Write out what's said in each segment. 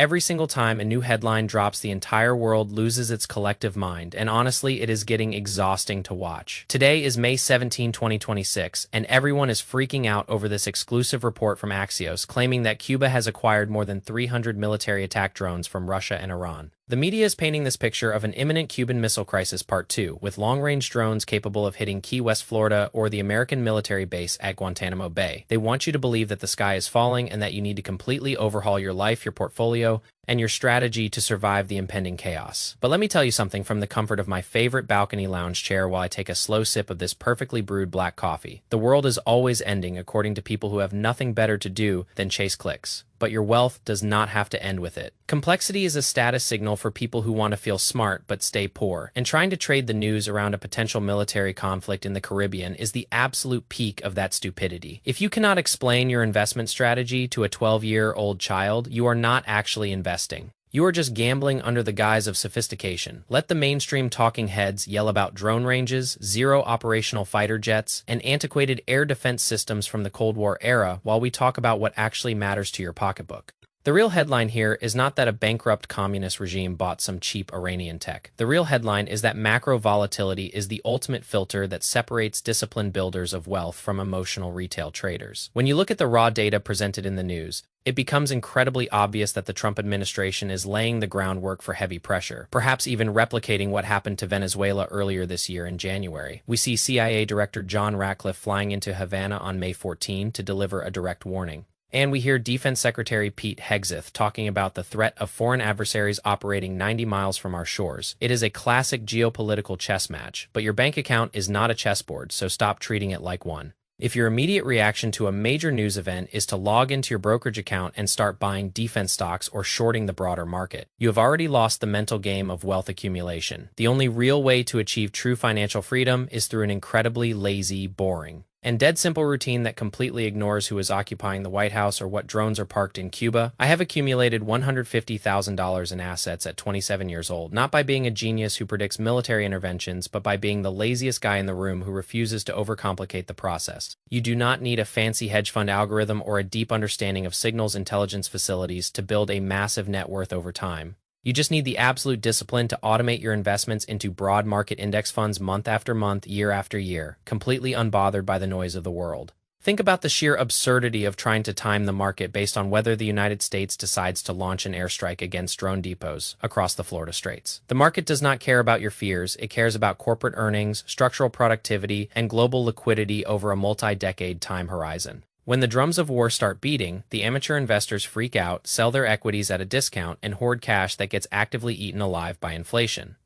Every single time a new headline drops, the entire world loses its collective mind, and honestly, it is getting exhausting to watch. Today is May 17, 2026, and everyone is freaking out over this exclusive report from Axios claiming that Cuba has acquired more than 300 military attack drones from Russia and Iran. The media is painting this picture of an imminent Cuban Missile Crisis Part 2, with long-range drones capable of hitting Key West, Florida, or the American military base at Guantanamo Bay. They want you to believe that the sky is falling and that you need to completely overhaul your life, your portfolio, and your strategy to survive the impending chaos. But let me tell you something from the comfort of my favorite balcony lounge chair while I take a slow sip of this perfectly brewed black coffee. The world is always ending according to people who have nothing better to do than chase clicks. But your wealth does not have to end with it. Complexity is a status signal for people who want to feel smart but stay poor, and trying to trade the news around a potential military conflict in the Caribbean is the absolute peak of that stupidity. If you cannot explain your investment strategy to a 12-year-old child, you are not actually investing. You are just gambling under the guise of sophistication. Let the mainstream talking heads yell about drone ranges, zero operational fighter jets, and antiquated air defense systems from the Cold War era while we talk about what actually matters to your pocketbook. The real headline here is not that a bankrupt communist regime bought some cheap Iranian tech. The real headline is that macro volatility is the ultimate filter that separates disciplined builders of wealth from emotional retail traders. When you look at the raw data presented in the news, it becomes incredibly obvious that the Trump administration is laying the groundwork for heavy pressure, perhaps even replicating what happened to Venezuela earlier this year in January. We see CIA Director John Ratcliffe flying into Havana on May 14 to deliver a direct warning. And we hear Defense Secretary Pete Hegseth talking about the threat of foreign adversaries operating 90 miles from our shores. It is a classic geopolitical chess match, but your bank account is not a chessboard, so stop treating it like one. If your immediate reaction to a major news event is to log into your brokerage account and start buying defense stocks or shorting the broader market, you have already lost the mental game of wealth accumulation. The only real way to achieve true financial freedom is through an incredibly lazy, boring, and dead simple routine that completely ignores who is occupying the White House or what drones are parked in Cuba. I have accumulated $150,000 in assets at 27 years old, not by being a genius who predicts military interventions, but by being the laziest guy in the room who refuses to overcomplicate the process. You do not need a fancy hedge fund algorithm or a deep understanding of signals intelligence facilities to build a massive net worth over time. You just need the absolute discipline to automate your investments into broad market index funds month after month, year after year, completely unbothered by the noise of the world. Think about the sheer absurdity of trying to time the market based on whether the United States decides to launch an airstrike against drone depots across the Florida Straits. The market does not care about your fears. It cares about corporate earnings, structural productivity, and global liquidity over a multi-decade time horizon. When the drums of war start beating, the amateur investors freak out, sell their equities at a discount, and hoard cash that gets actively eaten alive by inflation.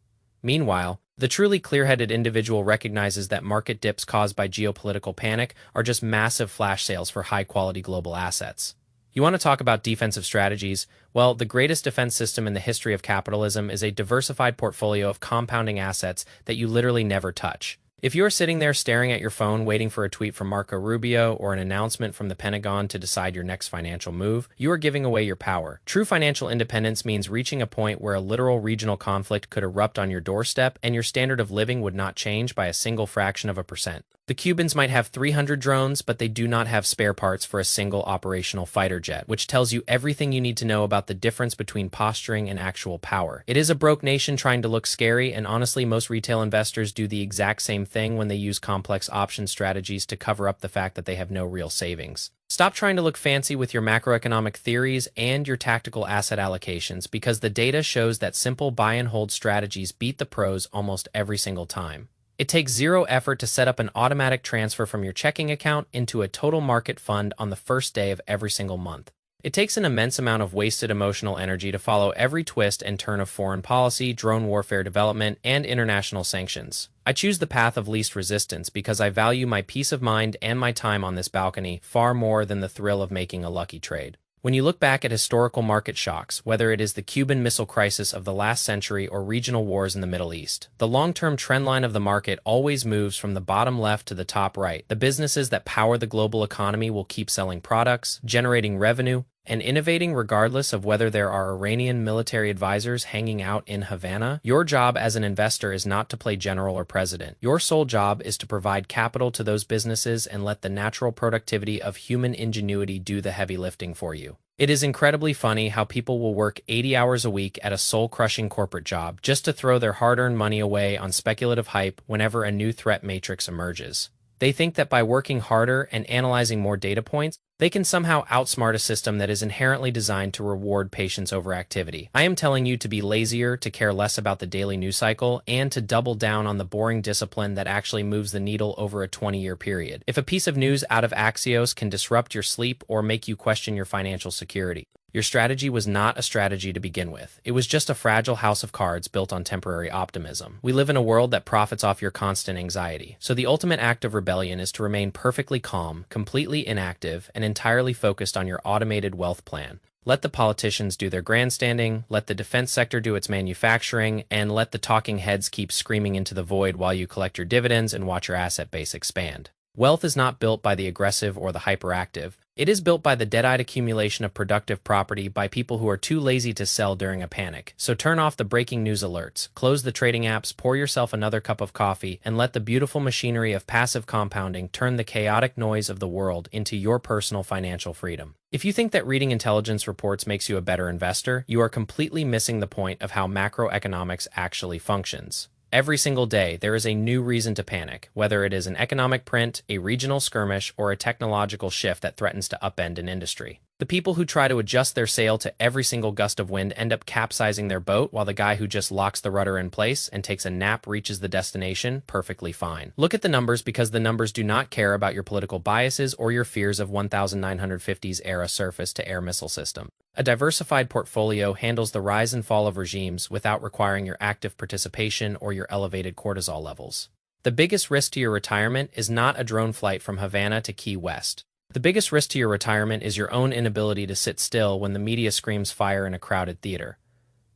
Meanwhile, the truly clear-headed individual recognizes that market dips caused by geopolitical panic are just massive flash sales for high-quality global assets. You want to talk about defensive strategies? Well, the greatest defense system in the history of capitalism is a diversified portfolio of compounding assets that you literally never touch. If you're sitting there staring at your phone waiting for a tweet from Marco Rubio or an announcement from the Pentagon to decide your next financial move, you are giving away your power. True financial independence means reaching a point where a literal regional conflict could erupt on your doorstep and your standard of living would not change by a single fraction of a percent. The Cubans might have 300 drones, but they do not have spare parts for a single operational fighter jet, which tells you everything you need to know about the difference between posturing and actual power. It is a broke nation trying to look scary, and honestly, most retail investors do the exact same thing when they use complex option strategies to cover up the fact that they have no real savings. Stop trying to look fancy with your macroeconomic theories and your tactical asset allocations, because the data shows that simple buy and hold strategies beat the pros almost every single time. It takes zero effort to set up an automatic transfer from your checking account into a total market fund on the first day of every single month. It takes an immense amount of wasted emotional energy to follow every twist and turn of foreign policy, drone warfare development, and international sanctions. I choose the path of least resistance because I value my peace of mind and my time on this balcony far more than the thrill of making a lucky trade. When you look back at historical market shocks, whether it is the Cuban Missile Crisis of the last century or regional wars in the Middle East, the long-term trend line of the market always moves from the bottom left to the top right. The businesses that power the global economy will keep selling products, generating revenue, and innovating regardless of whether there are Iranian military advisors hanging out in Havana. Your job as an investor is not to play general or president. Your sole job is to provide capital to those businesses and let the natural productivity of human ingenuity do the heavy lifting for you. It is incredibly funny how people will work 80 hours a week at a soul-crushing corporate job just to throw their hard-earned money away on speculative hype whenever a new threat matrix emerges. They think that by working harder and analyzing more data points, they can somehow outsmart a system that is inherently designed to reward patience over activity. I am telling you to be lazier, to care less about the daily news cycle, and to double down on the boring discipline that actually moves the needle over a 20-year period. If a piece of news out of Axios can disrupt your sleep or make you question your financial security, your strategy was not a strategy to begin with. It was just a fragile house of cards built on temporary optimism. We live in a world that profits off your constant anxiety. So the ultimate act of rebellion is to remain perfectly calm, completely inactive, and entirely focused on your automated wealth plan. Let the politicians do their grandstanding, let the defense sector do its manufacturing, and let the talking heads keep screaming into the void while you collect your dividends and watch your asset base expand. Wealth is not built by the aggressive or the hyperactive. It is built by the dead-eyed accumulation of productive property by people who are too lazy to sell during a panic. So turn off the breaking news alerts, close the trading apps, pour yourself another cup of coffee, and let the beautiful machinery of passive compounding turn the chaotic noise of the world into your personal financial freedom. If you think that reading intelligence reports makes you a better investor, you are completely missing the point of how macroeconomics actually functions. Every single day, there is a new reason to panic, whether it is an economic print, a regional skirmish, or a technological shift that threatens to upend an industry. The people who try to adjust their sail to every single gust of wind end up capsizing their boat, while the guy who just locks the rudder in place and takes a nap reaches the destination perfectly fine. Look at the numbers, because the numbers do not care about your political biases or your fears of 1950s era surface-to-air missile system. A diversified portfolio handles the rise and fall of regimes without requiring your active participation or your elevated cortisol levels. The biggest risk to your retirement is not a drone flight from Havana to Key West. The biggest risk to your retirement is your own inability to sit still when the media screams fire in a crowded theater.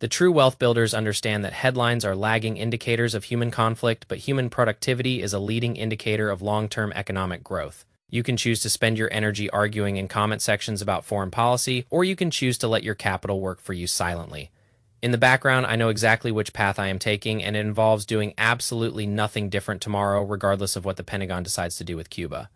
The true wealth builders understand that headlines are lagging indicators of human conflict, but human productivity is a leading indicator of long-term economic growth. You can choose to spend your energy arguing in comment sections about foreign policy, or you can choose to let your capital work for you silently. In the background, I know exactly which path I am taking, and it involves doing absolutely nothing different tomorrow, regardless of what the Pentagon decides to do with Cuba.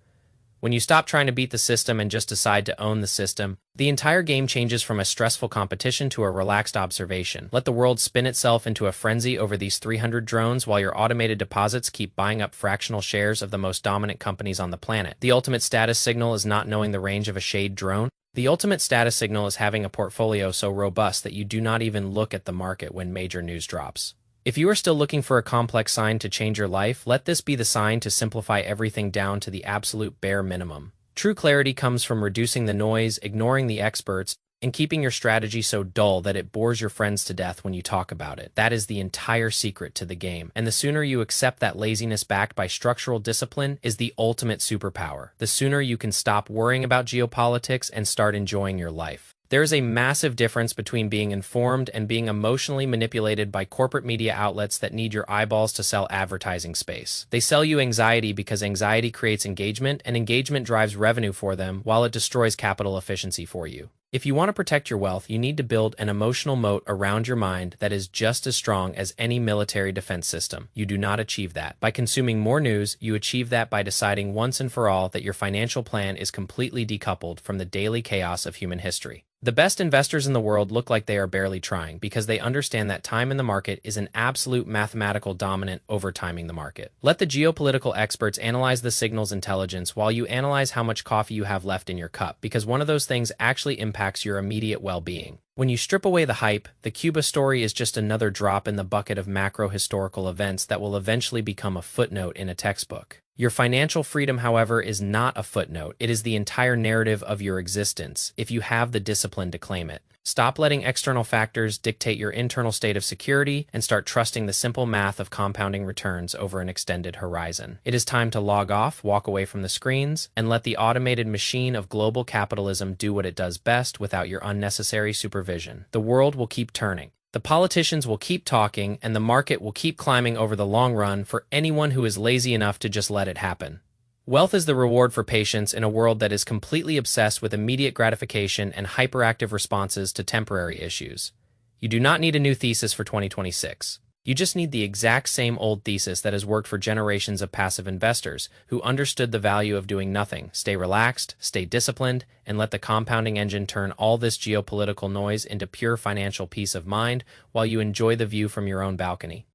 When you stop trying to beat the system and just decide to own the system, the entire game changes from a stressful competition to a relaxed observation. Let the world spin itself into a frenzy over these 300 drones while your automated deposits keep buying up fractional shares of the most dominant companies on the planet. The ultimate status signal is not knowing the range of a shade drone. The ultimate status signal is having a portfolio so robust that you do not even look at the market when major news drops. If you are still looking for a complex sign to change your life, let this be the sign to simplify everything down to the absolute bare minimum. True clarity comes from reducing the noise, ignoring the experts, and keeping your strategy so dull that it bores your friends to death when you talk about it. That is the entire secret to the game. And the sooner you accept that laziness backed by structural discipline is the ultimate superpower. The sooner you can stop worrying about geopolitics and start enjoying your life. There is a massive difference between being informed and being emotionally manipulated by corporate media outlets that need your eyeballs to sell advertising space. They sell you anxiety because anxiety creates engagement, and engagement drives revenue for them while it destroys capital efficiency for you. If you want to protect your wealth, you need to build an emotional moat around your mind that is just as strong as any military defense system. You do not achieve that by consuming more news. You achieve that by deciding once and for all that your financial plan is completely decoupled from the daily chaos of human history. The best investors in the world look like they are barely trying because they understand that time in the market is an absolute mathematical dominant over timing the market. Let the geopolitical experts analyze the signal's intelligence while you analyze how much coffee you have left in your cup, because one of those things actually impacts your immediate well-being. When you strip away the hype, the Cuba story is just another drop in the bucket of macro-historical events that will eventually become a footnote in a textbook. Your financial freedom, however, is not a footnote. It is the entire narrative of your existence, if you have the discipline to claim it. Stop letting external factors dictate your internal state of security and start trusting the simple math of compounding returns over an extended horizon. It is time to log off, walk away from the screens, and let the automated machine of global capitalism do what it does best without your unnecessary supervision. The world will keep turning. The politicians will keep talking, and the market will keep climbing over the long run for anyone who is lazy enough to just let it happen. Wealth is the reward for patience in a world that is completely obsessed with immediate gratification and hyperactive responses to temporary issues. You do not need a new thesis for 2026. You just need the exact same old thesis that has worked for generations of passive investors who understood the value of doing nothing. Stay relaxed, stay disciplined, and let the compounding engine turn all this geopolitical noise into pure financial peace of mind while you enjoy the view from your own balcony.